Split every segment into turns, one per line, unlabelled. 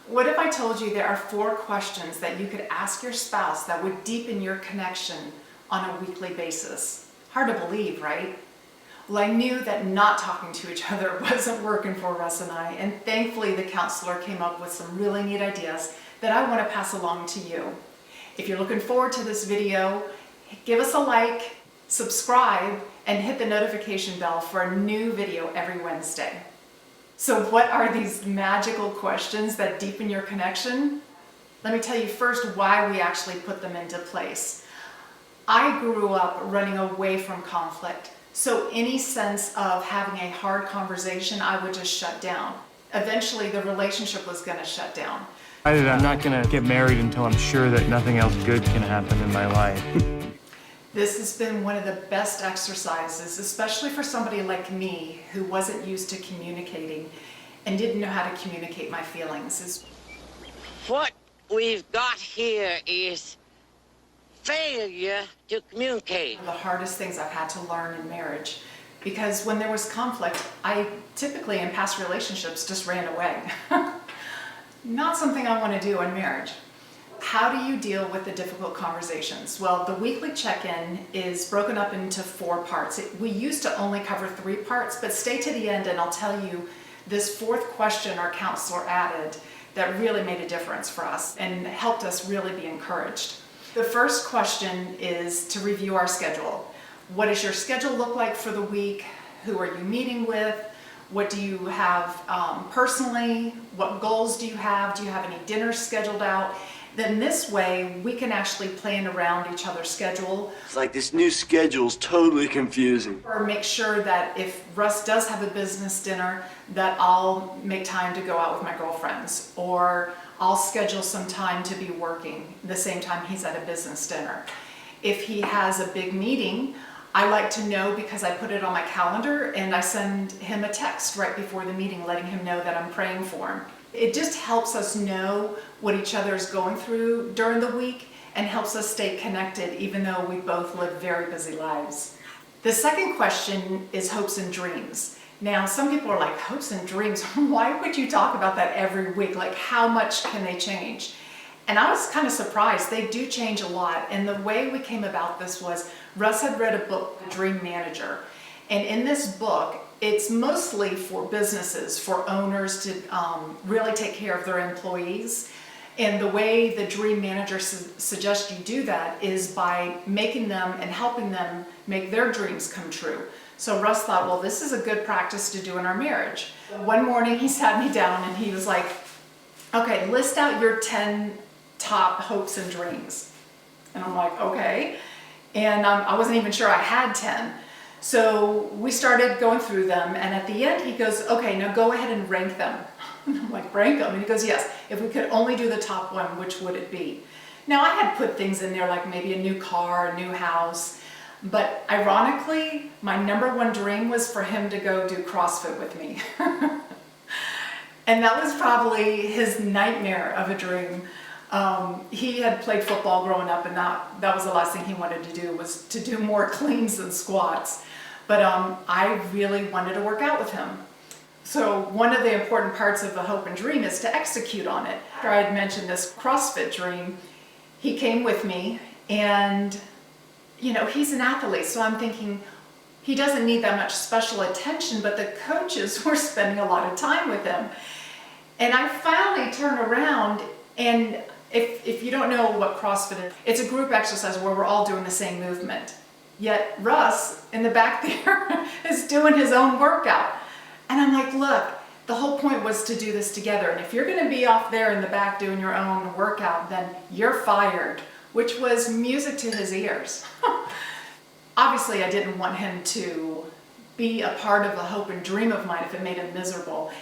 What if I told you there are 4 questions that you could ask your spouse that would deepen your connection on a weekly basis? Hard to believe, right? Well, I knew that not talking to each other wasn't working for Russ and I, and thankfully the counselor came up with some really neat ideas that I want to pass along to you. If you're looking forward to this video, give us a like, subscribe, and hit the notification bell for a new video every Wednesday. So what are these magical questions that deepen your connection? Let me tell you first why we actually put them into place. I grew up running away from conflict, so any sense of having a hard conversation, I would just shut down. Eventually, the relationship was going to shut down.
I'm not going to get married until I'm sure that nothing else good can happen in my life.
This has been one of the best exercises, especially for somebody like me who wasn't used to communicating and didn't know how to communicate my feelings.
What we've got here is failure to communicate.
The hardest things I've had to learn in marriage, because when there was conflict, I typically in past relationships just ran away. Not something I want to do in marriage. How do you deal with the difficult conversations? Well, the weekly check-in is broken up into 4 parts. We used to only cover 3 parts, but stay to the end and I'll tell you this 4th question our counselor added that really made a difference for us and helped us really be encouraged. The first question is to review our schedule. What does your schedule look like for the week? Who are you meeting with? What do you have personally? What goals do you have? Do you have any dinners scheduled out? Then this way, we can actually plan around each other's schedule.
It's like this new schedule's totally confusing.
Or make sure that if Russ does have a business dinner, that I'll make time to go out with my girlfriends. Or I'll schedule some time to be working the same time he's at a business dinner. If he has a big meeting, I like to know because I put it on my calendar and I send him a text right before the meeting letting him know that I'm praying for him. It just helps us know what each other is going through during the week and helps us stay connected even though we both live very busy lives. The second question is hopes and dreams. Now, some people are like, hopes and dreams? Why would you talk about that every week? Like, how much can they change? And I was kind of surprised. They do change a lot. And the way we came about this was Russ had read a book, The Dream Manager. And in this book, it's mostly for businesses, for owners to really take care of their employees. And the way the Dream Manager suggests you do that is by making them and helping them make their dreams come true. So Russ thought, well, this is a good practice to do in our marriage. One morning he sat me down and he was like, okay, list out your 10 top hopes and dreams. And I'm like, okay. And I wasn't even sure I had 10. So we started going through them, and at the end he goes, okay, now go ahead and rank them. And I'm like, rank them? And he goes, yes, if we could only do the top one, which would it be? Now I had put things in there like maybe a new car, a new house, but ironically, my number 1 dream was for him to go do CrossFit with me. And that was probably his nightmare of a dream. He had played football growing up, and that was the last thing he wanted to do, was to do more cleans than squats. But I really wanted to work out with him. So one of the important parts of the hope and dream is to execute on it. After I had mentioned this CrossFit dream, he came with me, and you know, he's an athlete, so I'm thinking he doesn't need that much special attention, but the coaches were spending a lot of time with him. And I finally turned around, and if you don't know what CrossFit is, it's a group exercise where we're all doing the same movement. Yet Russ, in the back there, is doing his own workout. And I'm like, look, the whole point was to do this together. And if you're going to be off there in the back doing your own workout, then you're fired, which was music to his ears. Obviously, I didn't want him to be a part of the hope and dream of mine if it made him miserable.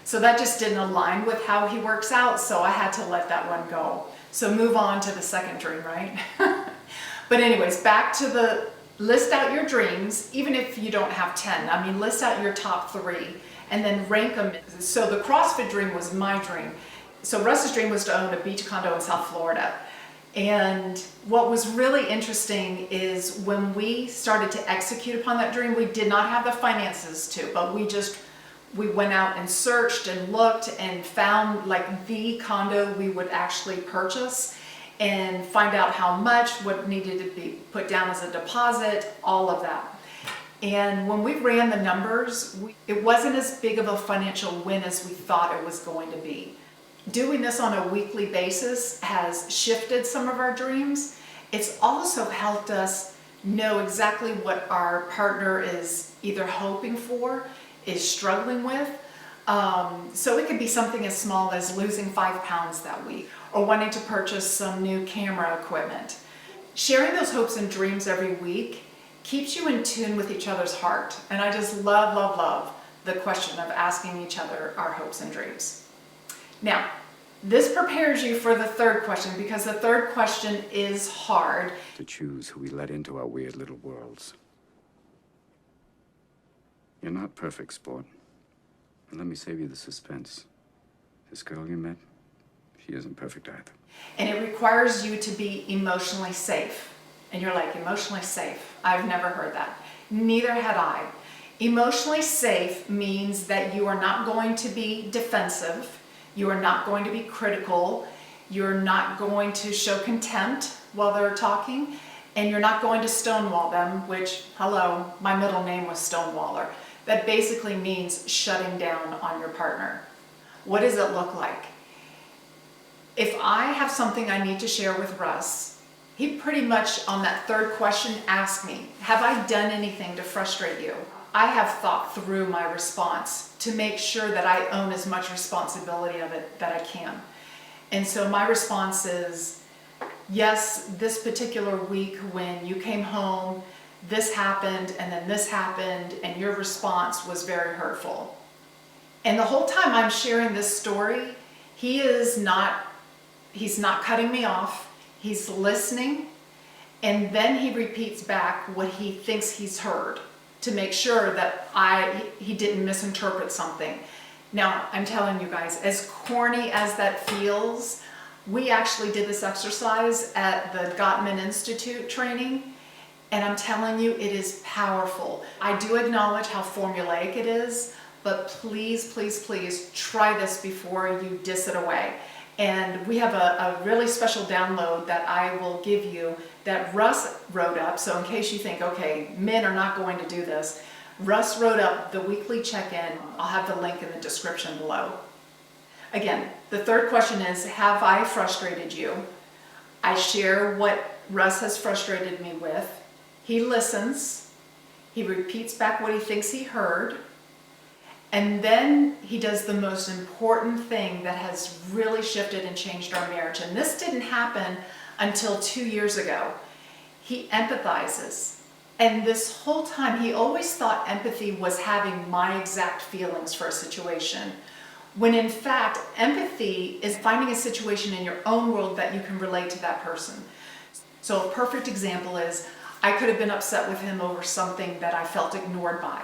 So that just didn't align with how he works out, so I had to let that one go. So move on to the second dream, right? But anyways, back to the list out your dreams, even if you don't have 10. I mean, list out your top 3 and then rank them. So the CrossFit dream was my dream. So Russ's dream was to own a beach condo in South Florida. And what was really interesting is when we started to execute upon that dream, we did not have the finances to, but we just We went out and searched and looked and found like the condo we would actually purchase and find out how much, what needed to be put down as a deposit, all of that. And when we ran the numbers, it wasn't as big of a financial win as we thought it was going to be. Doing this on a weekly basis has shifted some of our dreams. It's also helped us know exactly what our partner is either hoping for, is struggling with. So it could be something as small as losing 5 pounds that week or wanting to purchase some new camera equipment. Sharing those hopes and dreams every week keeps you in tune with each other's heart. And I just love the question of asking each other our hopes and dreams. Now, this prepares you for the third question, because the third question is hard.
To choose who we let into our weird little worlds. You're not perfect, sport. And let me save you the suspense. This girl you met, she isn't perfect either.
And it requires you to be emotionally safe. And you're like, emotionally safe? I've never heard that. Neither had I. Emotionally safe means that you are not going to be defensive. You are not going to be critical. You're not going to show contempt while they're talking. And you're not going to stonewall them, which, hello, my middle name was Stonewaller. That basically means shutting down on your partner. What does it look like? If I have something I need to share with Russ, he pretty much on that third question asked me, have I done anything to frustrate you? I have thought through my response to make sure that I own as much responsibility of it that I can. And so my response is, yes, this particular week when you came home, this happened and then this happened and your response was very hurtful. And the whole time I'm sharing this story, he's not cutting me off. He's listening, and then he repeats back what he thinks he's heard to make sure that he didn't misinterpret something. Now, I'm telling you guys, as corny as that feels, we actually did this exercise at the Gottman Institute training, and I'm telling you, it is powerful. I do acknowledge how formulaic it is, but please, please, please try this before you diss it away. And we have a really special download that I will give you that Russ wrote up. So in case you think, okay, men are not going to do this, Russ wrote up the weekly check-in. I'll have the link in the description below. Again, the third question is, have I frustrated you? I share what Russ has frustrated me with. He listens. He repeats back what he thinks he heard. And then he does the most important thing that has really shifted and changed our marriage. And this didn't happen until 2 years ago. He empathizes. And this whole time, he always thought empathy was having my exact feelings for a situation. When in fact, empathy is finding a situation in your own world that you can relate to that person. So a perfect example is, I could have been upset with him over something that I felt ignored by.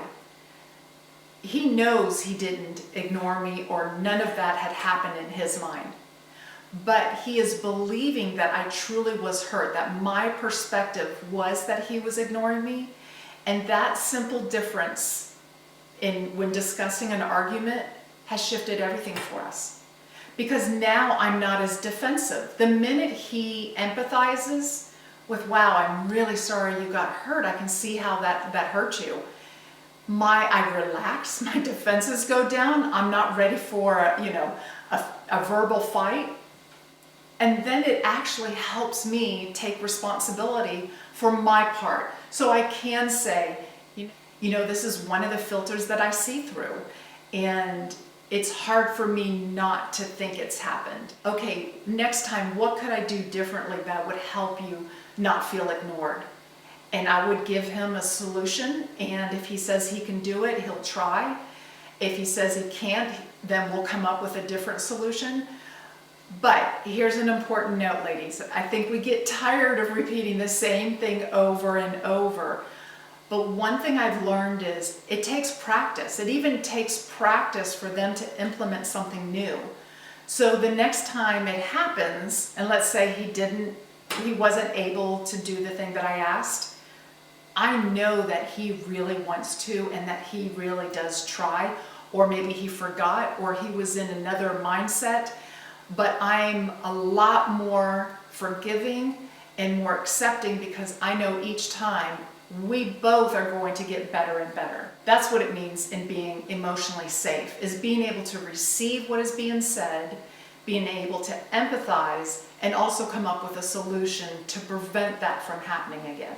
He knows he didn't ignore me, or none of that had happened in his mind. But he is believing that I truly was hurt, that my perspective was that he was ignoring me. And that simple difference when discussing an argument has shifted everything for us. Because now I'm not as defensive. The minute he empathizes with, wow, I'm really sorry you got hurt. I can see how that hurt you. I relax, my defenses go down. I'm not ready for a verbal fight. And then it actually helps me take responsibility for my part. So I can say, this is one of the filters that I see through. And it's hard for me not to think it's happened. Okay, next time, what could I do differently that would help you not feel ignored? And I would give him a solution, and if he says he can do it, he'll try. If he says he can't, then we'll come up with a different solution. But here's an important note, ladies. I think we get tired of repeating the same thing over and over. But one thing I've learned is it takes practice. It even takes practice for them to implement something new. So the next time it happens, and let's say he wasn't able to do the thing that I asked, I know that he really wants to and that he really does try, or maybe he forgot, or he was in another mindset. But I'm a lot more forgiving and more accepting because I know each time we both are going to get better and better. That's what it means in being emotionally safe, is being able to receive what is being said, being able to empathize, and also come up with a solution to prevent that from happening again.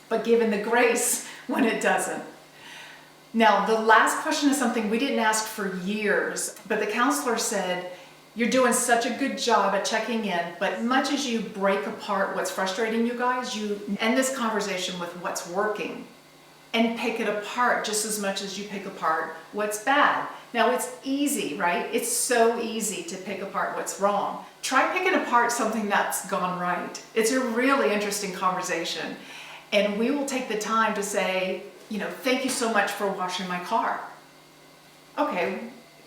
But given the grace when it doesn't. Now, the last question is something we didn't ask for years, but the counselor said, you're doing such a good job at checking in, but much as you break apart what's frustrating you guys, you end this conversation with what's working and pick it apart just as much as you pick apart what's bad. Now, it's easy, right? It's so easy to pick apart what's wrong. Try picking apart something that's gone right. It's a really interesting conversation. And we will take the time to say, thank you so much for washing my car. Okay,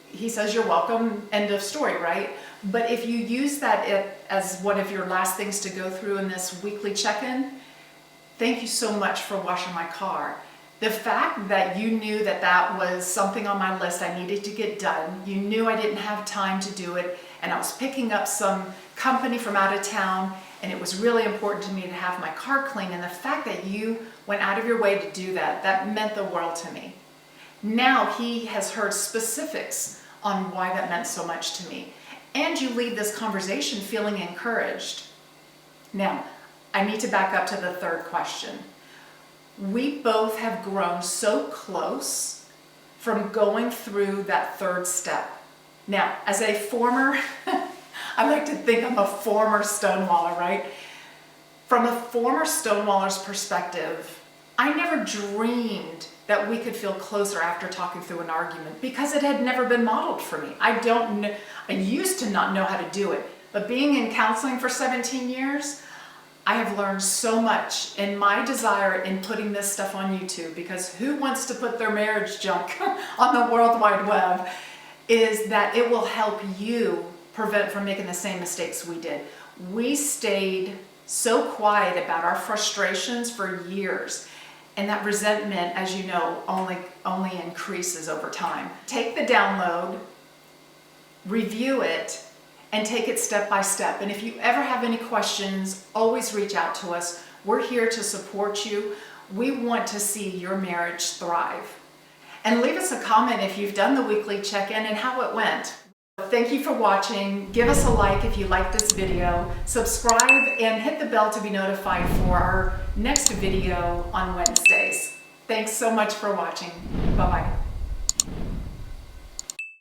he says you're welcome, end of story, right? But if you use that as one of your last things to go through in this weekly check-in, thank you so much for washing my car. The fact that you knew that that was something on my list I needed to get done, you knew I didn't have time to do it, and I was picking up some company from out of town, and it was really important to me to have my car clean, and the fact that you went out of your way to do that, that meant the world to me. Now he has heard specifics on why that meant so much to me, and you leave this conversation feeling encouraged. Now, I need to back up to the third question. We both have grown so close from going through that third step. Now, as a former, I like to think I'm a former Stonewaller, right? From a former Stonewaller's perspective, I never dreamed that we could feel closer after talking through an argument because it had never been modeled for me. I used to not know how to do it, but being in counseling for 17 years, I have learned so much, and my desire in putting this stuff on YouTube, because who wants to put their marriage junk on the World Wide Web, is that it will help you prevent from making the same mistakes we did. We stayed so quiet about our frustrations for years, and that resentment, as you know, only increases over time. Take the download, review it, and take it step by step. And if you ever have any questions, always reach out to us. We're here to support you. We want to see your marriage thrive. And leave us a comment if you've done the weekly check-in and how it went. Thank you for watching. Give us a like if you like this video. Subscribe and hit the bell to be notified for our next video on Wednesdays. Thanks so much for watching. Bye-bye.